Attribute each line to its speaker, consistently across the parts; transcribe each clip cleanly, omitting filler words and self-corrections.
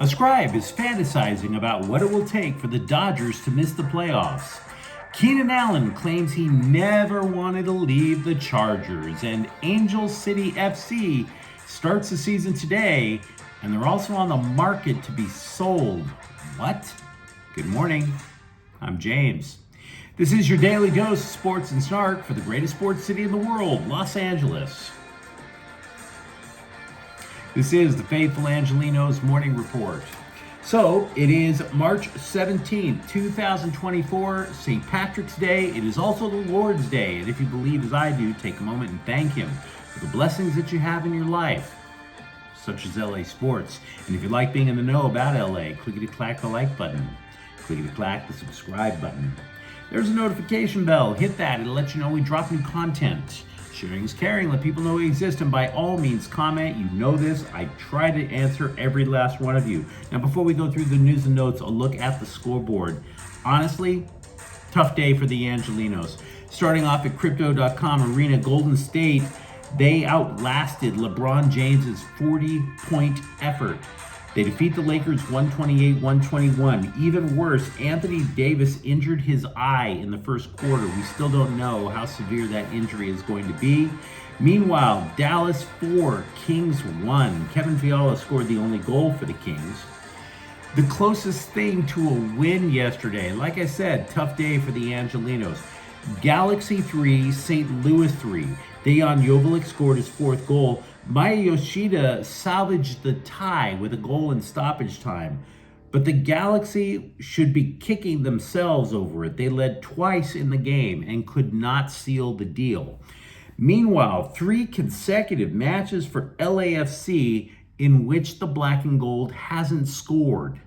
Speaker 1: A scribe is fantasizing about what it will take for the Dodgers to miss the playoffs. Keenan Allen claims he never wanted to leave the Chargers, and Angel City FC starts the season today, and they're also on the market to be sold. What? Good morning. I'm James. This is your daily dose of sports and snark for the greatest sports city in the world, Los Angeles. This is the faithful Angelenos morning report. So, it is March 17th, 2024, St. Patrick's Day. It is also the Lord's Day. And if you believe as I do, take a moment and thank Him for the blessings that you have in your life, such as LA sports. And if you like being in the know about LA, clickety-clack the like button. Clickety-clack the subscribe button. There's a notification bell. Hit that. It'll let you know we drop new content. Sharing is caring. Let people know we exist. And by all means, comment. You know this. I try to answer every last one of you. Now, before we go through the news and notes, a look at the scoreboard. Honestly, tough day for the Angelenos. Starting off at Crypto.com Arena, Golden State, they outlasted LeBron James's 40-point effort. They defeat the Lakers 128-121. Even worse, Anthony Davis injured his eye in the first quarter. We still don't know how severe that injury is going to be. Meanwhile, Dallas 4, Kings 1. Kevin Fiala scored the only goal for the Kings. The closest thing to a win yesterday, like I said, tough day for the Angelenos. Galaxy 3, St. Louis 3. Dejan Joveljic scored his fourth goal. Maya Yoshida salvaged the tie with a goal in stoppage time. But the Galaxy should be kicking themselves over it. They led twice in the game and could not seal the deal. Meanwhile, 3 consecutive matches for LAFC in which the black and gold hasn't scored.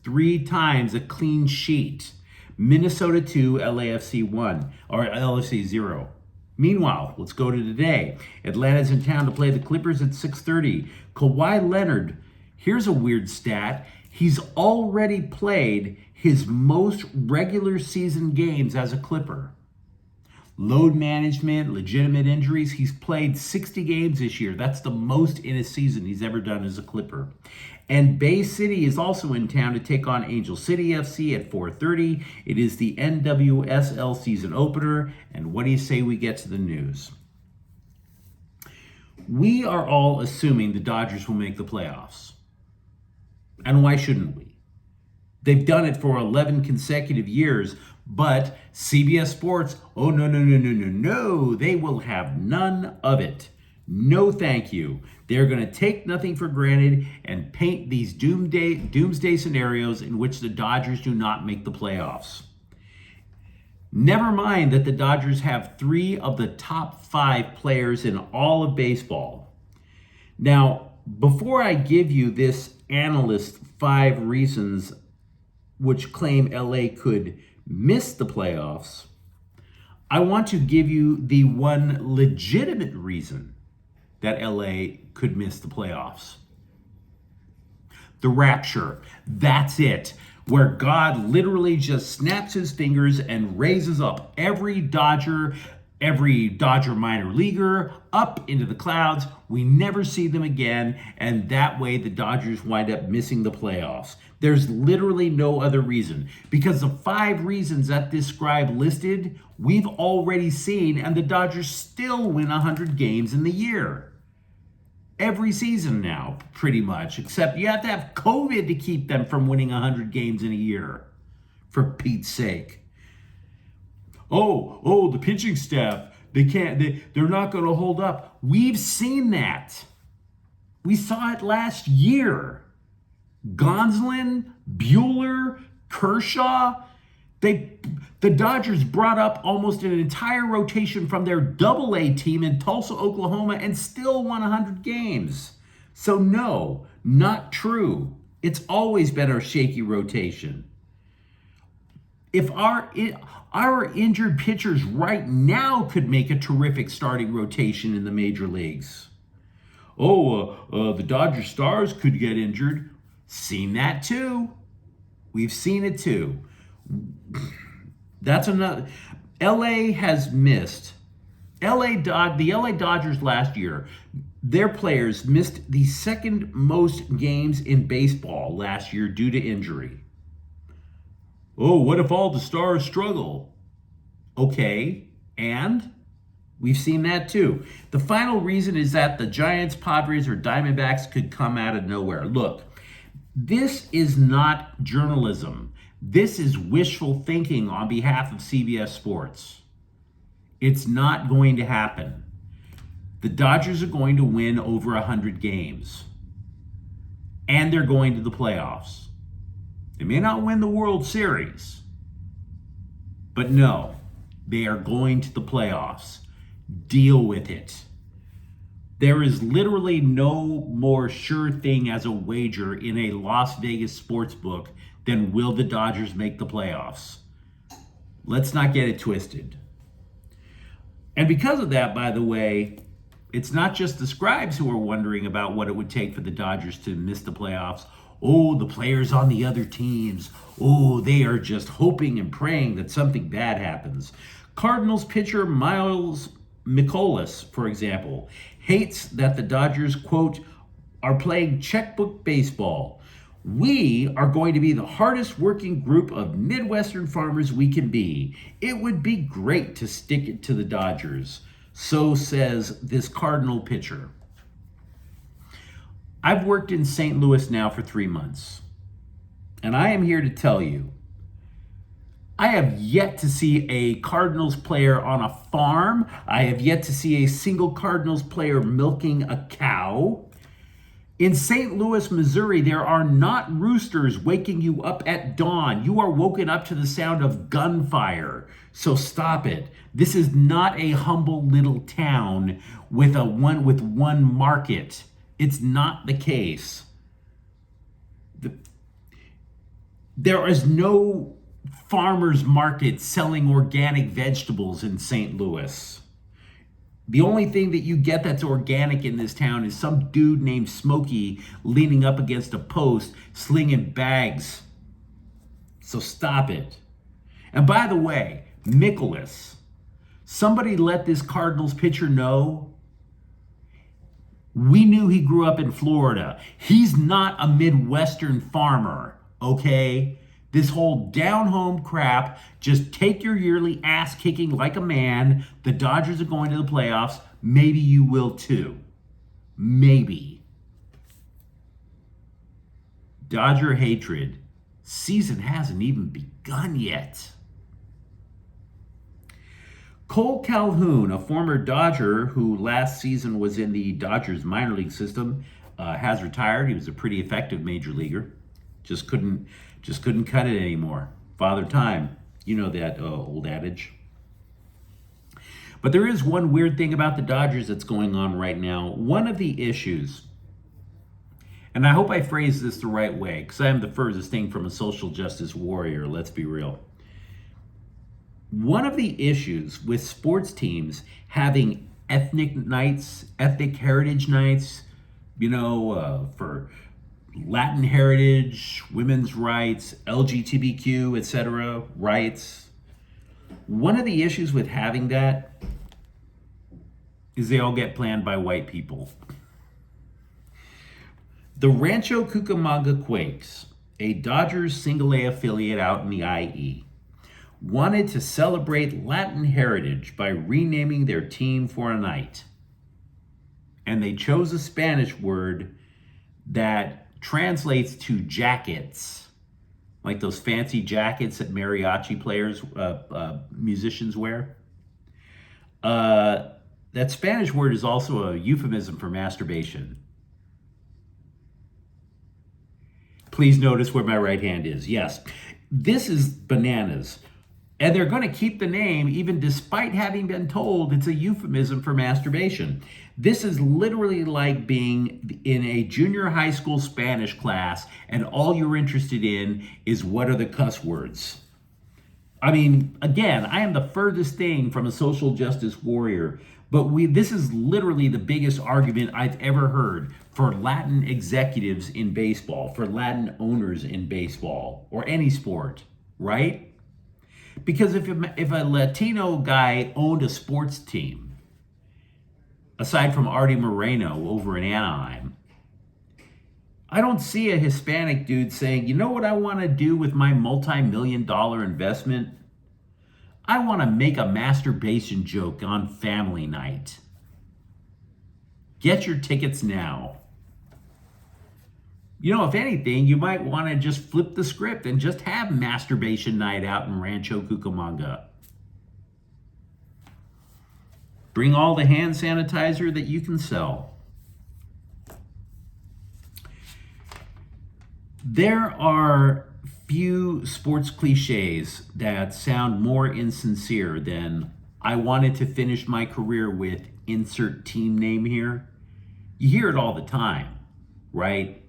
Speaker 1: 3 times a clean sheet. Minnesota 2, LAFC 1, or LAFC 0. Meanwhile, let's go to today. Atlanta's in town to play the Clippers at 6:30. Kawhi Leonard, here's a weird stat. He's already played his most regular season games as a Clipper. Load management, legitimate injuries. He's played 60 games this year. That's the most in a season he's ever done as a Clipper. And Bay City is also in town to take on Angel City FC at 4:30. It is the NWSL season opener. And what do you say we get to the news? We are all assuming the Dodgers will make the playoffs. And why shouldn't we? They've done it for 11 consecutive years, but CBS Sports, oh, no, they will have none of it. No, thank you. They're going to take nothing for granted and paint these doomsday scenarios in which the Dodgers do not make the playoffs. Never mind that the Dodgers have 3 of the top 5 players in all of baseball. Now, before I give you this analyst 5 reasons which claim LA could miss the playoffs, I want to give you the one legitimate reason that LA could miss the playoffs. The Rapture. That's it. Where God literally just snaps his fingers and raises up every Dodger minor leaguer up into the clouds. We never see them again, and that way the Dodgers wind up missing the playoffs. There's literally no other reason, because the 5 reasons that this scribe listed, we've already seen, and the Dodgers still win 100 games in the year. Every season now, pretty much, except you have to have COVID to keep them from winning 100 games in a year, for Pete's sake. Oh, the pitching staff, they're not going to hold up. We've seen that. We saw it last year. Gonsolin, Buehler, Kershaw, the Dodgers brought up almost an entire rotation from their Double-A team in Tulsa, Oklahoma, and still won 100 games. So no, not true. It's always been our shaky rotation. If our injured pitchers right now could make a terrific starting rotation in the major leagues. The Dodger Stars could get injured. Seen that too. We've seen it too. That's another. LA has missed. The LA Dodgers last year their players missed the second most games in baseball last year due to injury. Oh, what if all the stars struggle? Okay, and we've seen that too. The final reason is that the Giants, Padres, or Diamondbacks could come out of nowhere. Look, this is not journalism. This is wishful thinking on behalf of CBS Sports. It's not going to happen. The Dodgers are going to win over 100 games. And they're going to the playoffs. They may not win the World Series. But no, they are going to the playoffs. Deal with it. There is literally no more sure thing as a wager in a Las Vegas sports book than will the Dodgers make the playoffs. Let's not get it twisted. And because of that, by the way, it's not just the scribes who are wondering about what it would take for the Dodgers to miss the playoffs. Oh, the players on the other teams. Oh, they are just hoping and praying that something bad happens. Cardinals pitcher Miles Mikolas, for example, hates that the Dodgers, quote, are playing checkbook baseball. We are going to be the hardest working group of Midwestern farmers we can be. It would be great to stick it to the Dodgers. So says this Cardinal pitcher. I've worked in St. Louis now for 3 months, and I am here to tell you, I have yet to see a Cardinals player on a farm. I have yet to see a single Cardinals player milking a cow. In St. Louis, Missouri, there are not roosters waking you up at dawn. You are woken up to the sound of gunfire. So stop it. This is not a humble little town with one market. It's not the case. There is no farmers market selling organic vegetables in St. Louis. The only thing that you get that's organic in this town is some dude named Smokey leaning up against a post, slinging bags. So stop it. And by the way, Mikolas, somebody let this Cardinals pitcher know, we knew he grew up in Florida. He's not a Midwestern farmer, okay? This whole down-home crap, just take your yearly ass kicking like a man. The Dodgers are going to the playoffs. Maybe you will too. Maybe. Dodger hatred. Season hasn't even begun yet. Cole Calhoun, a former Dodger who last season was in the Dodgers minor league system, has retired. He was a pretty effective major leaguer. Just couldn't cut it anymore. Father time. You know that old adage. But there is one weird thing about the Dodgers that's going on right now. One of the issues, and I hope I phrase this the right way, because I am the furthest thing from a social justice warrior, let's be real. One of the issues with sports teams having ethnic nights, ethnic heritage nights, for Latin heritage, women's rights, LGBTQ, etc. rights. One of the issues with having that is they all get planned by white people. The Rancho Cucamonga Quakes, a Dodgers single A affiliate out in the IE, wanted to celebrate Latin heritage by renaming their team for a night. And they chose a Spanish word that translates to jackets, like those fancy jackets that mariachi players, musicians wear. That Spanish word is also a euphemism for masturbation. Please notice where my right hand is. Yes, this is bananas. And they're going to keep the name even despite having been told it's a euphemism for masturbation. This is literally like being in a junior high school Spanish class and all you're interested in is what are the cuss words. I mean, again, I am the furthest thing from a social justice warrior, but this is literally the biggest argument I've ever heard for Latin executives in baseball, for Latin owners in baseball or any sport, right? Because if a Latino guy owned a sports team, aside from Artie Moreno over in Anaheim. I don't see a Hispanic dude saying, you know what I want to do with my multi-million-dollar investment? I want to make a masturbation joke on family night. Get your tickets now. You know, if anything, you might want to just flip the script and just have masturbation night out in Rancho Cucamonga. Bring all the hand sanitizer that you can sell. There are few sports cliches that sound more insincere than I wanted to finish my career with insert team name here. You hear it all the time, right?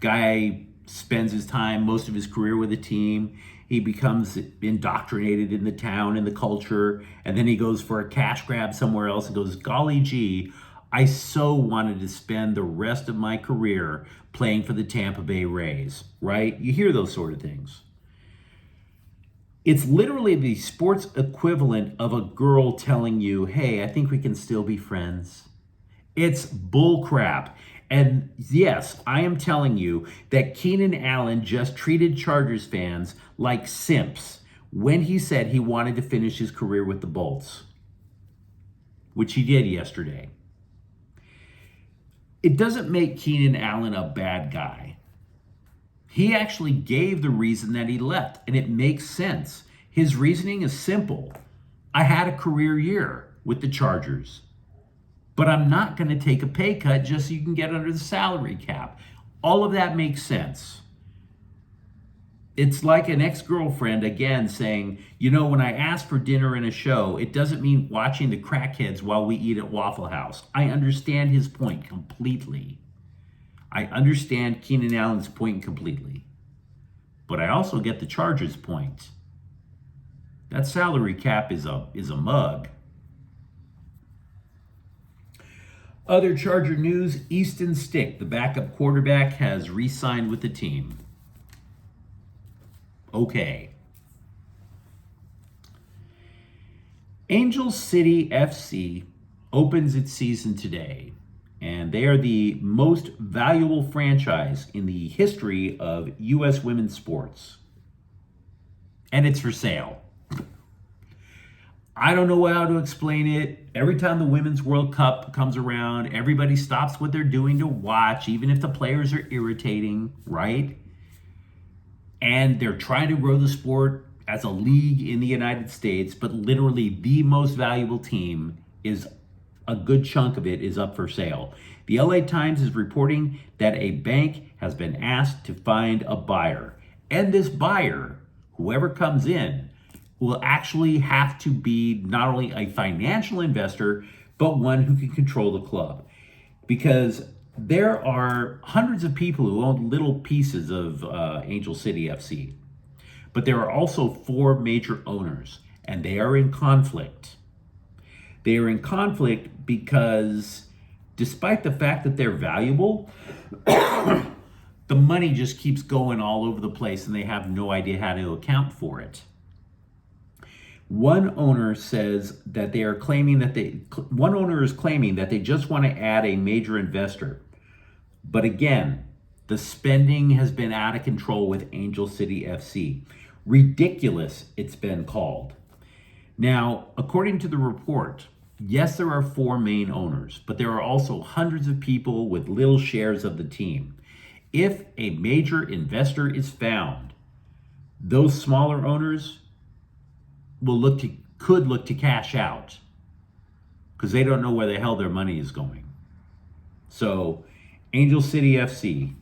Speaker 1: Guy spends his time, most of his career with a team. He becomes indoctrinated in the town and the culture, and then he goes for a cash grab somewhere else and goes, golly gee, I so wanted to spend the rest of my career playing for the Tampa Bay Rays, right? You hear those sort of things. It's literally the sports equivalent of a girl telling you, hey, I think we can still be friends. It's bull crap. And yes, I am telling you that Keenan Allen just treated Chargers fans like simps when he said he wanted to finish his career with the Bolts, which he did yesterday. It doesn't make Keenan Allen a bad guy. He actually gave the reason that he left, and it makes sense. His reasoning is simple. I had a career year with the Chargers, but I'm not going to take a pay cut just so you can get under the salary cap. All of that makes sense. It's like an ex-girlfriend, again, saying, you know, when I ask for dinner in a show, it doesn't mean watching the crackheads while we eat at Waffle House. I understand his point completely. I understand Keenan Allen's point completely. But I also get the Chargers' point. That salary cap is a mug. Other Charger news, Easton Stick, the backup quarterback, has re-signed with the team. Okay. Angel City FC opens its season today, and they are the most valuable franchise in the history of U.S. women's sports. And it's for sale. I don't know how to explain it. Every time the Women's World Cup comes around, everybody stops what they're doing to watch, even if the players are irritating, right? And they're trying to grow the sport as a league in the United States, but literally the most valuable team is, a good chunk of it is up for sale. The LA Times is reporting that a bank has been asked to find a buyer. And this buyer, whoever comes in, will actually have to be not only a financial investor, but one who can control the club. Because there are hundreds of people who own little pieces of Angel City FC. But there are also 4 major owners, and they are in conflict. They are in conflict because despite the fact that they're valuable, the money just keeps going all over the place and they have no idea how to account for it. One owner is claiming that they just want to add a major investor. But again, the spending has been out of control with Angel City FC. Ridiculous, it's been called. Now, according to the report, yes, there are 4 main owners, but there are also hundreds of people with little shares of the team. If a major investor is found, those smaller owners could look to cash out because they don't know where the hell their money is going. So, Angel City FC,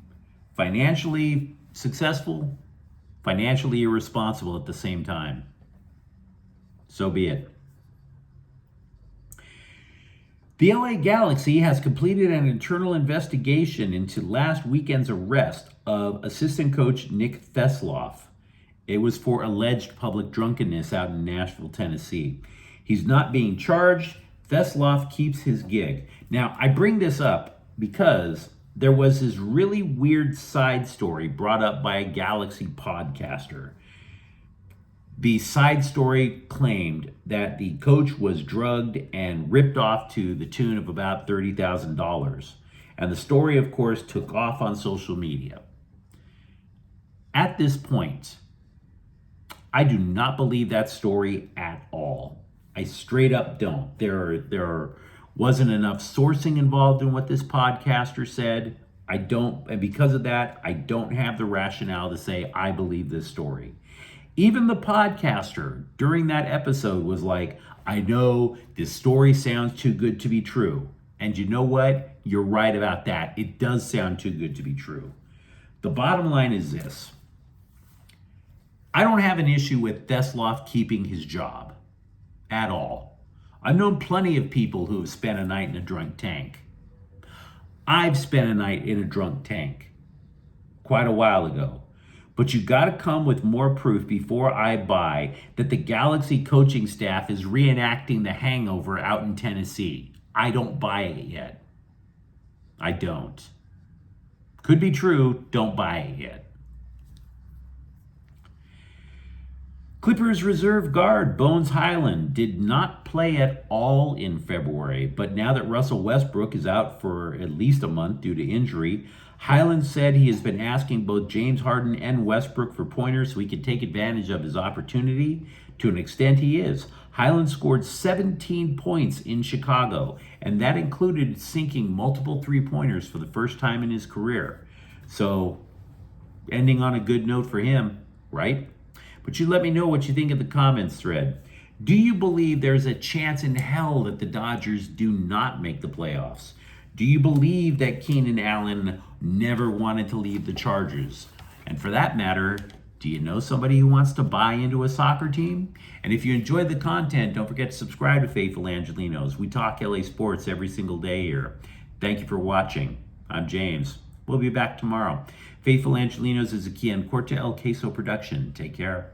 Speaker 1: financially successful, financially irresponsible at the same time. So be it. The LA Galaxy has completed an internal investigation into last weekend's arrest of assistant coach Nick Thesloff. It was for alleged public drunkenness out in Nashville, Tennessee. He's not being charged. Thesloff keeps his gig. Now, I bring this up because there was this really weird side story brought up by a Galaxy podcaster. The side story claimed that the coach was drugged and ripped off to the tune of about $30,000. And the story, of course, took off on social media. At this point, I do not believe that story at all. I straight up don't. There wasn't enough sourcing involved in what this podcaster said. And because of that, I don't have the rationale to say I believe this story. Even the podcaster during that episode was like, I know this story sounds too good to be true. And you know what? You're right about that. It does sound too good to be true. The bottom line is this. I don't have an issue with Thesloff keeping his job at all. I've known plenty of people who have spent a night in a drunk tank. I've spent a night in a drunk tank quite a while ago. But you got to come with more proof before I buy that the Galaxy coaching staff is reenacting the hangover out in Tennessee. I don't buy it yet. I don't. Could be true, don't buy it yet. Clippers reserve guard Bones Hyland did not play at all in February, but now that Russell Westbrook is out for at least a month due to injury, Hyland said he has been asking both James Harden and Westbrook for pointers so he can take advantage of his opportunity. To an extent, he is. Hyland scored 17 points in Chicago, and that included sinking multiple three-pointers for the first time in his career. So, ending on a good note for him, right? But you let me know what you think in the comments thread. Do you believe there's a chance in hell that the Dodgers do not make the playoffs? Do you believe that Keenan Allen never wanted to leave the Chargers? And for that matter, do you know somebody who wants to buy into a soccer team? And if you enjoyed the content, don't forget to subscribe to Faithful Angelenos. We talk LA sports every single day here. Thank you for watching. I'm James. We'll be back tomorrow. Faithful Angelenos is a Keenan Corte El Queso production. Take care.